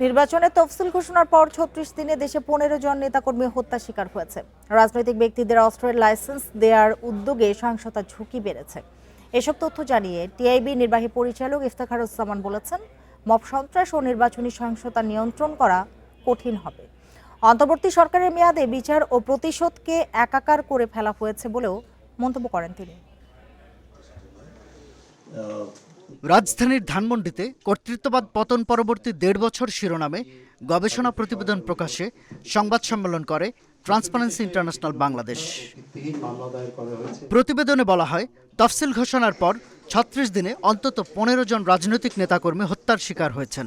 নির্বাচনে তফসিল ঘোষণার পর ৩৬ দিনে দেশে ১৫ জন নেতাকর্মী হত্যার শিকার হয়েছে। রাজনৈতিক ব্যক্তিদের অস্ত্রের লাইসেন্স দেওয়ার উদ্যোগে সহিংসতার ঝুঁকি বেড়েছে। এসব তথ্য জানিয়ে টিআইবি নির্বাহী পরিচালক ইফতেখারুজ্জামান বলেছেন, মব সন্ত্রাস ও নির্বাচনী সহিংসতা নিয়ন্ত্রণ করা কঠিন হবে। অন্তর্বর্তী সরকারের মেয়াদে বিচার ও প্রতিশোধকে একাকার করে ফেলা হয়েছে বলেও মন্তব্য করেন তিনি। রাজধানীর ধানমন্ডিতে কর্তৃত্ববাদ পতন পরবর্তী ১.৫ বছর শিরোনামে গবেষণা প্রতিবেদন প্রকাশে সংবাদ সম্মেলন করে ট্রান্সপারেন্সি ইন্টারন্যাশনাল বাংলাদেশ। প্রতিবেদনে বলা হয়, তফসিল ঘোষণার পর ৩৬ দিনে অন্তত ১৫ জন রাজনৈতিক নেতাকর্মী হত্যার শিকার হয়েছেন।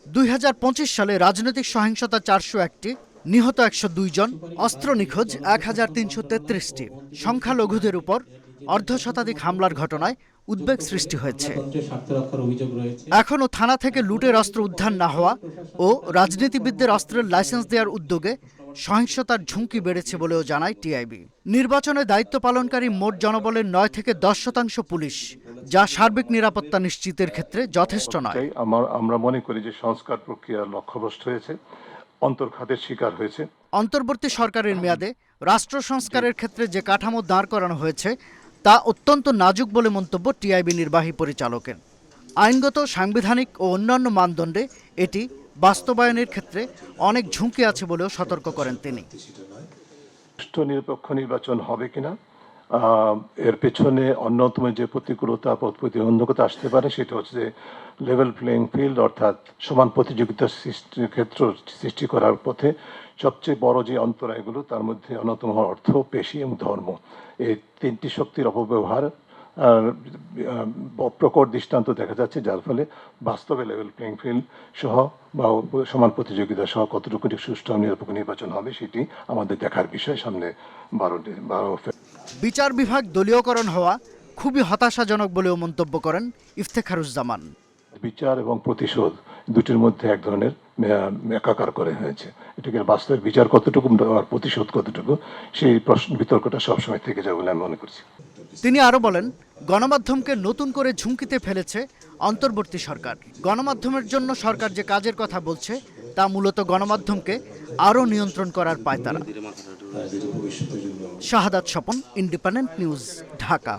২০২৫ সালে রাজনৈতিক সহিংসতা ৪০১টি, নিহত ১০২ জন, অস্ত্র নিখোঁজ ১৩৩৩টি। সংখ্যালঘুদের উপর অর্ধশতাধিক হামলার ঘটনায় উদ্বেগ সৃষ্টি হয়েছে। এখনও থানা থেকে লুটের অস্ত্র উদ্ধার না হওয়া ও রাজনীতিবিদদের অস্ত্রের লাইসেন্স দেওয়ার উদ্যোগে সহিংসতার ঝুঁকি বেড়েছে বলেও জানায় টিআইবি। নির্বাচনে দায়িত্ব পালনকারী মোট জনবলের ৯ থেকে ১০% পুলিশ, যা সার্বিক নিরাপত্তা নিশ্চিতের ক্ষেত্রে যথেষ্ট নয়। আমরা মনে করি যে সংস্কার প্রক্রিয়া লক্ষ্যভ্রষ্ট হয়েছে, অন্তর্ঘাতের শিকার হয়েছে। অন্তর্বর্তী সরকারের মেয়াদে রাষ্ট্র সংস্কারের ক্ষেত্রে যে কাঠামো দাঁড় করানো হয়েছে তা অত্যন্ত নাজুক বলে মন্তব্য টিআইবি নির্বাহী পরিচালকের। আইনগত, সাংবিধানিক ও অন্যান্য মানদণ্ডে এটি বাস্তবায়নের ক্ষেত্রে অনেক ঝুঁকি আছে বলেও সতর্ক করেন তিনি। সুষ্ঠু নিরপেক্ষ নির্বাচন হবে কিনা, এর পেছনে অন্যতম যে প্রতিকূলতা প্রতিবন্ধকতা আসতে পারে সেটা হচ্ছে লেভেল প্লেইং ফিল্ড, অর্থাৎ সমান প্রতিযোগিতার ক্ষেত্র সৃষ্টি করার পথে সবচেয়ে বড় যে অন্তরায়গুলো, তার মধ্যে অন্যতম অর্থ, পেশি এবং ধর্ম। এই তিনটি শক্তির অপব্যবহার প্রকট দৃষ্টান্ত দেখা যাচ্ছে, যার ফলে বাস্তবে লেভেল প্লেইং ফিল্ড সহ বা সমান প্রতিযোগিতা সহ কতটুকু সুষ্ঠু নিরপেক্ষ নির্বাচন হবে সেটি আমাদের দেখার বিষয়। সামনে 12 বিচার বিভাগ দলীয়করণ হওয়া খুবই হতাশাজনক বলেও মন্তব্য করেন ইফতেখারুজ্জামান। বিচার এবং প্রতিশোধ দুটির মধ্যে এক ধরনের একাকার করে হয়েছে। এটাকে বাস্তবে বিচার কতটুকু আর প্রতিশোধ কতটুকু, সেই প্রশ্ন বিতর্কটা সবসময় থেকে যাবে বলে আমি মনে করছি। তিনি আরও বলেন, গণমাধ্যমকে নতুন করে ঝুঁকিতে ফেলেছে অন্তর্বর্তী সরকার। গণমাধ্যমের জন্য সরকার যে কাজের কথা বলছে তা মূলত গণমাধ্যমকে আরও নিয়ন্ত্রণ করার পায়তারা। শাহাদাত স্বপন, ইন্ডিপেন্ডেন্ট নিউজ, ঢাকা।